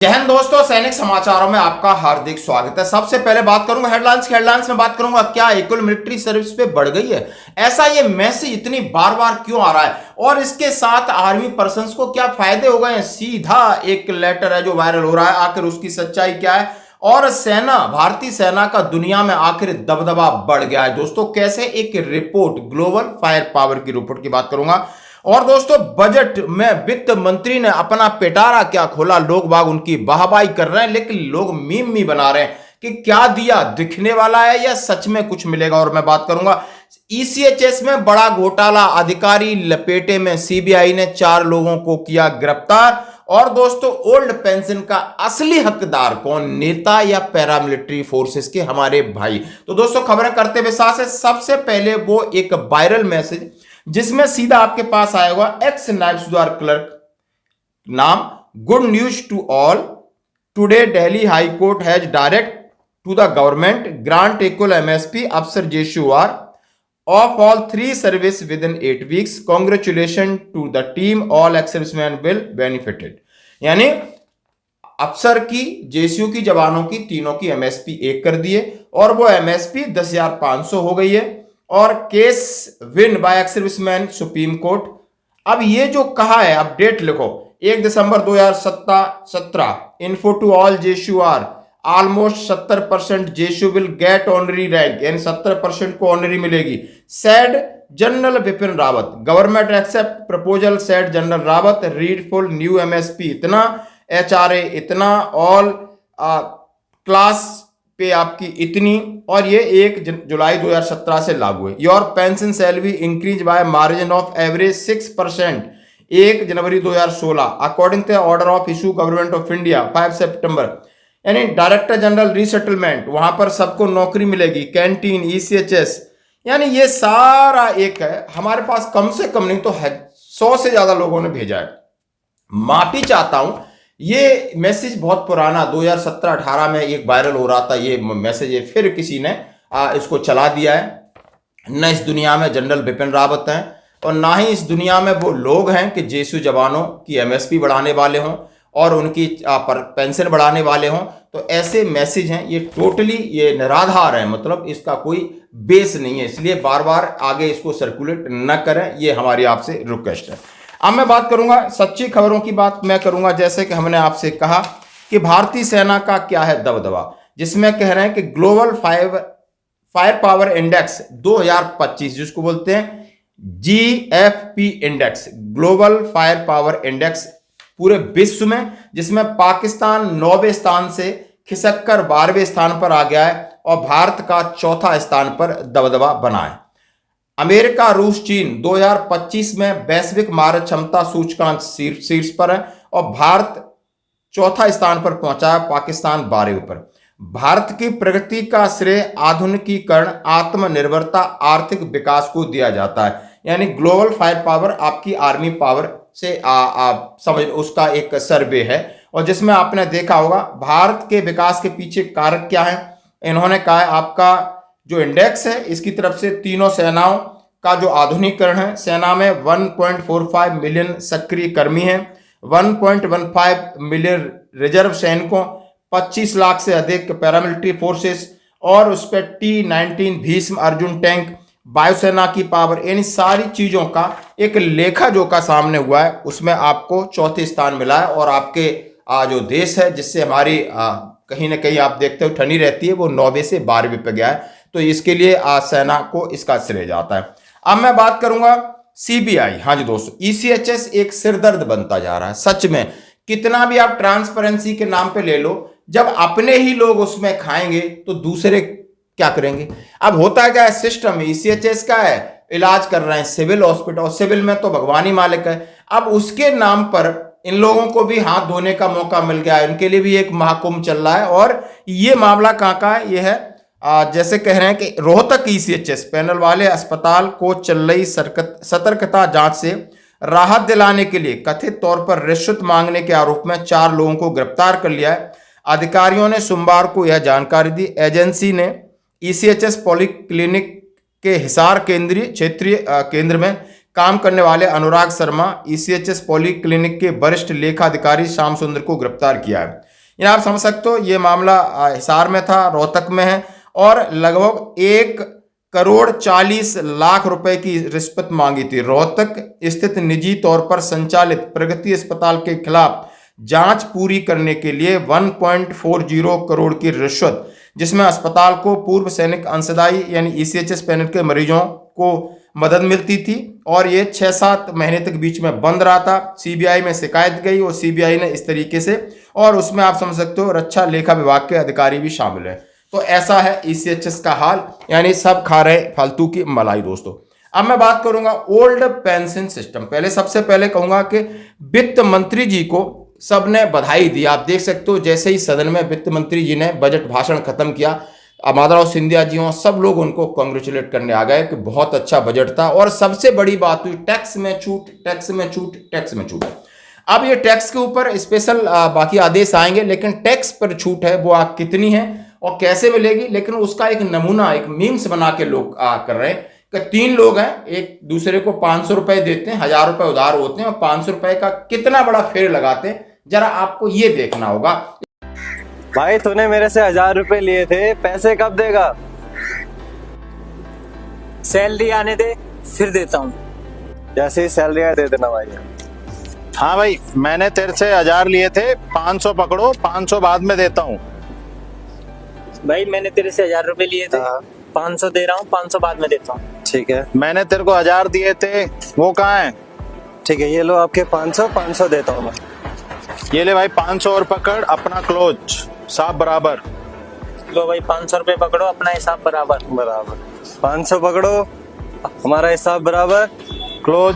जय हिंद दोस्तों, सैनिक समाचारों में आपका हार्दिक स्वागत है। सबसे पहले बात करूंगा हेडलाइंस में बात करूंगा क्या इक्वल मिलिट्री सर्विस पे बढ़ गई है। ऐसा ये मैसेज इतनी बार बार क्यों आ रहा है और इसके साथ आर्मी पर्सन्स को क्या फायदे हो गए हैं। सीधा एक लेटर है जो वायरल हो रहा है, आखिर उसकी सच्चाई क्या है और सेना, भारतीय सेना का दुनिया में आखिर दबदबा बढ़ गया है। दोस्तों कैसे, एक रिपोर्ट, ग्लोबल फायर पावर की रिपोर्ट की बात करूंगा। और दोस्तों बजट में वित्त मंत्री ने अपना पिटारा क्या खोला, लोग बाग उनकी वाहवाही कर रहे हैं, लेकिन लोग मीम बना रहे हैं कि क्या दिया, दिखने वाला है या सच में कुछ मिलेगा। और मैं बात करूंगा ईसीएचएस में बड़ा घोटाला, अधिकारी लपेटे में, सीबीआई ने 4 लोगों को किया गिरफ्तार। और दोस्तों ओल्ड पेंशन का असली हकदार कौन, नेता या पैरामिलिट्री फोर्सेस के हमारे भाई। तो दोस्तों खबरें करते हुए साथ सबसे पहले वो एक वायरल मैसेज जिसमें सीधा आपके पास आएगा एक्स नायब सुधार क्लर्क नाम, good news to all, today Delhi high court has direct to the government grant equal MSP अफसर जेशुआर of all 3 service within 8 weeks, congratulation to the team, all ex serviceman will benefited. यानी अफसर की, जेसीयू की, जवानों की, तीनों की एमएसपी 1 कर दिए और वो एमएसपी 10,500 हो गई है। और case win by ex serviceman supreme court. अब ये जो कहा है, अब डेट लिखो 1 दिसंबर 2017, इन्फो टू ऑल जेशुआर, ऑलमोस्ट 70% जेशु विल गेट ऑनरी रैंक, यानी 70% को ऑनरी मिलेगी। Said general Bipin Rawat, government accept proposal, said general Rawat, read full new MSP इतना, एचआरए इतना, ऑल क्लास पे आपकी इतनी, और ये 1 जुलाई 2017 से लागू है। Your pension salary increase by margin of average 6% 1 January 2016 according to order of issue government of India 5 सितंबर। यानी डायरेक्टर जनरल रीसेटलमेंट, वहां पर सबको नौकरी मिलेगी, कैंटीन, ईसीएचएस, यानी ये सारा एक है। हमारे पास कम से कम नहीं तो 100 से ज्यादा लोगों ने भेजा है। माफी चाहता हूं, ये मैसेज बहुत पुराना 2017-18 में एक वायरल हो रहा था ये मैसेज है, फिर किसी ने इसको चला दिया है। न इस दुनिया में जनरल बिपिन रावत हैं और ना ही इस दुनिया में वो लोग हैं कि जेसू जवानों की एमएसपी बढ़ाने वाले हों और उनकी पेंशन बढ़ाने वाले हों। तो ऐसे मैसेज हैं, ये टोटली ये निराधार है, मतलब इसका कोई बेस नहीं है, इसलिए बार बार आगे इसको सर्कुलेट न करें, ये हमारी आपसे रिक्वेस्ट है। अब मैं बात करूंगा सच्ची खबरों की बात मैं करूंगा, जैसे कि हमने आपसे कहा कि भारतीय सेना का क्या है दबदबा, जिसमें कह रहे हैं कि ग्लोबल फायर पावर इंडेक्स 2025, जिसको बोलते हैं GFP index, global fire power index पूरे विश्व में, जिसमें पाकिस्तान 9वें स्थान से खिसक कर 12वें स्थान पर आ गया है और भारत का 4था स्थान पर दबदबा बना है। अमेरिका, रूस, चीन 2025 में वैश्विक मारक क्षमता सूचकांक शीर्ष पर है और भारत 4था स्थान पर पहुंचा है, पाकिस्तान 12वें पर। भारत की प्रगति का श्रेय आधुनिकीकरण, आत्मनिर्भरता, आर्थिक विकास को दिया जाता है। यानी ग्लोबल फायर पावर आपकी आर्मी पावर से समझ, उसका एक सर्वे है और जिसमें आपने देखा होगा भारत के विकास के पीछे कारक क्या है। इन्होंने कहा है आपका जो इंडेक्स है, इसकी तरफ से तीनों सेनाओं का जो आधुनिकीकरण है, सेना में 1.45 मिलियन सक्रिय कर्मी हैं, 1.15 मिलियन रिजर्व सैनिकों, 25 लाख से अधिक पैरामिलिट्री फोर्सेस और उस पर T-19 भीष्म अर्जुन टैंक, वायुसेना की पावर, इन सारी चीजों का एक लेखा जोखा सामने हुआ है, उसमें आपको 4थे स्थान मिला है। और आपके जो देश है जिससे हमारी कहीं ना कहीं आप देखते हो ठनी रहती है, वो 9वें से 12वें पे गया है, तो इसके लिए सेना को इसका श्रेय जाता है। अब मैं बात करूंगा सीबीआई। हाँ जी दोस्तों, ईसीएचएस एक सिरदर्द बनता जा रहा है सच में। कितना भी आप ट्रांसपेरेंसी के नाम पे ले लो, जब अपने ही लोग उसमें खाएंगे तो दूसरे क्या करेंगे। अब होता है क्या है, सिस्टम ईसीएचएस का है, इलाज कर रहे हैं सिविल हॉस्पिटल, और सिविल में तो भगवान ही मालिक है। अब उसके नाम पर इन लोगों को भी हाथ धोने का मौका मिल गया है, इनके लिए भी एक महाकुंभ चल रहा है। और ये मामला कहां का है, ये है जैसे कह रहे हैं कि रोहतक ईसीएचएस पैनल वाले अस्पताल को चल रही सतर्कता जांच से राहत दिलाने के लिए कथित तौर पर रिश्वत मांगने के आरोप में 4 लोगों को गिरफ्तार कर लिया है। अधिकारियों ने सोमवार को यह जानकारी दी। एजेंसी ने ईसीएचएस पॉलीक्लिनिक के हिसार केंद्रीय क्षेत्रीय केंद्र में काम करने वाले अनुराग शर्मा, ईसीएचएस पॉलीक्लिनिक के वरिष्ठ लेखा अधिकारी श्याम सुंदर को गिरफ्तार किया है। ये आप समझ सकते हो, ये मामला हिसार में था, रोहतक में है, और लगभग 1,40,00,000 रुपए की रिश्वत मांगी थी। रोहतक स्थित निजी तौर पर संचालित प्रगति अस्पताल के खिलाफ जांच पूरी करने के लिए 1.40 करोड़ की रिश्वत, जिसमें अस्पताल को पूर्व सैनिक अंशदायी यानी ईसीएचएस पैनल के मरीजों को मदद मिलती थी, और ये 6-7 महीने तक बीच में बंद रहा था। सीबीआई में शिकायत गई और सीबीआई ने इस तरीके से, और उसमें आप समझ सकते हो रक्षा लेखा विभाग के अधिकारी भी शामिल है। तो ऐसा है ईसीएचएस का हाल, यानी सब खा रहे फालतू की मलाई दोस्तों। अब मैं बात करूंगा ओल्ड पेंशन सिस्टम। पहले सबसे पहले कहूंगा कि वित्त मंत्री जी को सबने बधाई दी। आप देख सकते हो जैसे ही सदन में वित्त मंत्री जी ने बजट भाषण खत्म किया, माधवराव सिंधिया जी हों, सब लोग उनको कॉन्ग्रेचुलेट करने आ गए कि बहुत अच्छा बजट था। और सबसे बड़ी बात हुई टैक्स में छूट, टैक्स में छूट, टैक्स में छूट। अब ये टैक्स के ऊपर स्पेशल बाकी आदेश आएंगे, लेकिन टैक्स पर छूट है वो कितनी है और कैसे मिलेगी, लेकिन उसका एक नमूना, एक मीम्स बना के लोग कर रहे हैं कि 3 लोग हैं, एक दूसरे को 500 रुपए देते हैं, 1000 रुपए उधार होते हैं, और 500 रुपए का कितना बड़ा फेर लगाते हैं, जरा आपको ये देखना होगा। भाई तूने मेरे से 1000 रुपए लिए थे, पैसे कब देगा? सैलरी आने दे फिर देता हूँ। जैसे ही सैलरी आए दे देना भाई। हाँ भाई, मैंने तेरे से 1000 लिए थे, 500 पकड़ो, 500 बाद में देता हूँ। भाई मैंने तेरे से 1000 रुपए लिए थे, 500 दे रहा हूँ, 500 बाद में देता हूँ। ठीक है। मैंने तेरे को 1000 दिए थे, वो कहाँ है? ठीक है, ये लो आपके 500 देता हूँ मैं। ये ले भाई 500 और पकड़, अपना क्लोज, साफ बराबर। लो भाई 500 रुपए पकड़ो, अपना हिसाब बराबर। 500 पकड़ो, हमारा हिसाब बराबर। क्लोज,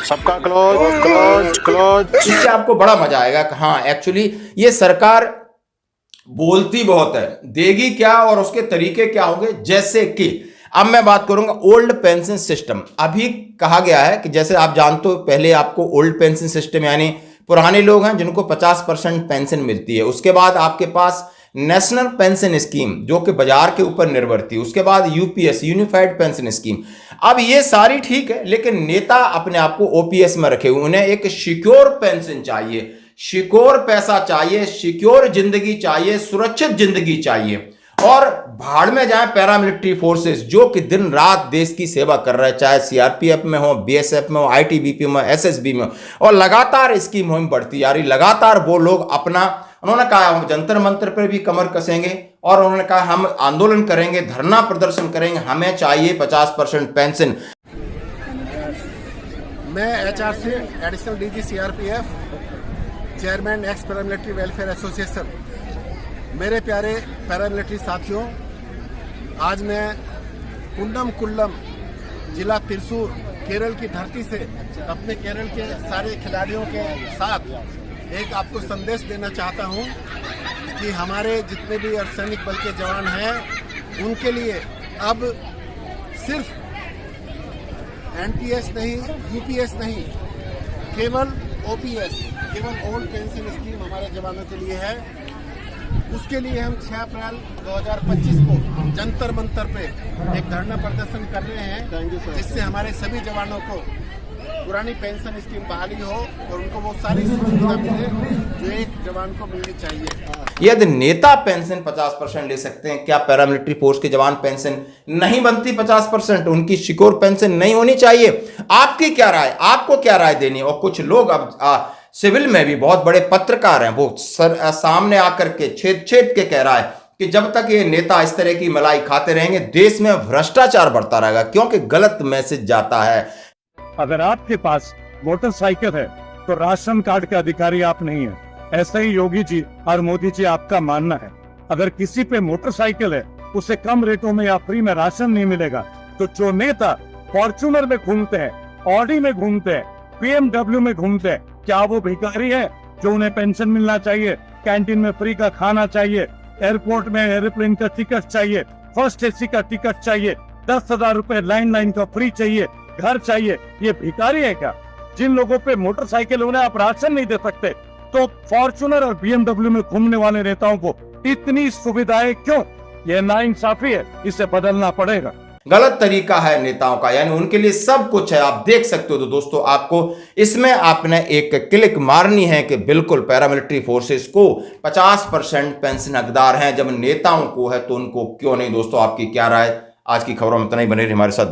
सबका क्लोज। इससे आपको बड़ा मजा आएगा कि हाँ एक्चुअली ये सरकार बोलती बहुत है, देगी क्या और उसके तरीके क्या होंगे। जैसे कि अब मैं बात करूंगा ओल्ड पेंशन सिस्टम। अभी कहा गया है कि जैसे आप जानते हो पहले आपको ओल्ड पेंशन सिस्टम यानी पुराने लोग हैं जिनको 50% पेंशन मिलती है, उसके बाद आपके पास नेशनल पेंशन स्कीम जो कि बाजार के ऊपर निर्भर थी, उसके बाद यूपीएस यूनिफाइड पेंशन स्कीम। अब ये सारी ठीक है, लेकिन नेता अपने आप को ओपीएस में रखे हुए, उन्हें एक सिक्योर पेंशन चाहिए, सिक्योर पैसा चाहिए, सिक्योर जिंदगी चाहिए, सुरक्षित जिंदगी चाहिए। और भाड़ में जाए पैरामिलिट्री फोर्सेस जो कि दिन रात देश की सेवा कर रहे हैं, चाहे सीआरपीएफ में हो, बीएसएफ में हो, आईटीबीपी में, एसएसबी में हो, और लगातार इसकी मुहिम बढ़ती जा रही। लगातार वो लोग अपना, उन्होंने कहा हम जंतर मंतर पर भी कमर कसेंगे, और उन्होंने कहा हम आंदोलन करेंगे, धरना प्रदर्शन करेंगे, हमें चाहिए 50% पेंशन। मैं HRC additional DG CRPF, chairman x paramilitary welfare association. मेरे प्यारे पैरामिलिट्री साथियों, आज मैं कुन्नम जिला त्रिशूर केरल की धरती से अपने केरल के सारे खिलाड़ियों के साथ एक आपको संदेश देना चाहता हूं कि हमारे जितने भी अर्धसैनिक बल के जवान हैं उनके लिए अब सिर्फ एनपीएस नहीं, यूपीएस नहीं, केवल ओपीएस, केवल ओल्ड पेंशन स्कीम हमारे जवानों के लिए है। उसके लिए हम 6 अप्रैल 2025 को जंतर मंतर पे एक धरना प्रदर्शन कर रहे हैं, जिससे हमारे सभी जवानों को पुरानी पेंशन स्कीम बहाली हो और उनको वो सारी सुविधा मिले जो एक जवान को मिलनी चाहिए। यदि नेता पेंशन 50% ले सकते हैं, क्या पैरामिलिट्री फोर्स के जवान पेंशन नहीं बनती 50%? उनकी सिक्योर पेंशन नहीं होनी चाहिए? आपकी क्या राय, आपको क्या राय देनी? और कुछ लोग अब सिविल में भी बहुत बड़े पत्रकार हैं, वो सामने आकर के छेद के कह रहा है कि जब तक ये नेता इस तरह की मलाई खाते रहेंगे देश में भ्रष्टाचार बढ़ता रहेगा, क्योंकि गलत मैसेज जाता है। अगर आपके पास मोटरसाइकिल है तो राशन कार्ड के अधिकारी आप नहीं है, ऐसा ही योगी जी और मोदी जी आपका मानना है। अगर किसी पे मोटरसाइकिल है उसे कम रेटों में या फ्री में राशन नहीं मिलेगा, तो जो नेता फॉर्च्यूनर में घूमते हैं, ऑडी में घूमते हैं, बीएमडब्ल्यू में घूमते हैं, क्या वो भिखारी है जो उन्हें पेंशन मिलना चाहिए, कैंटीन में फ्री का खाना चाहिए, एयरपोर्ट में एरोप्लेन का टिकट चाहिए, फर्स्ट एसी का टिकट चाहिए, 10,000 रुपए लाइन का फ्री चाहिए, घर चाहिए? ये भिखारी है क्या? जिन लोगों पे मोटरसाइकिल उन्हें आप राशन नहीं दे सकते, तो फॉर्च्यूनर और बीएमडब्ल्यू में घूमने वाले नेताओं को इतनी सुविधाएं क्यों? ये नाइंसाफी है, इसे बदलना पड़ेगा। गलत तरीका है नेताओं का, यानी उनके लिए सब कुछ है, आप देख सकते हो। तो दोस्तों आपको इसमें आपने एक क्लिक मारनी है कि बिल्कुल पैरामिलिट्री फोर्सेस को 50% पेंशन हकदार हैं, जब नेताओं को है तो उनको क्यों नहीं। दोस्तों आपकी क्या राय? आज की खबरों में इतना ही, बने रहिए हमारे साथ।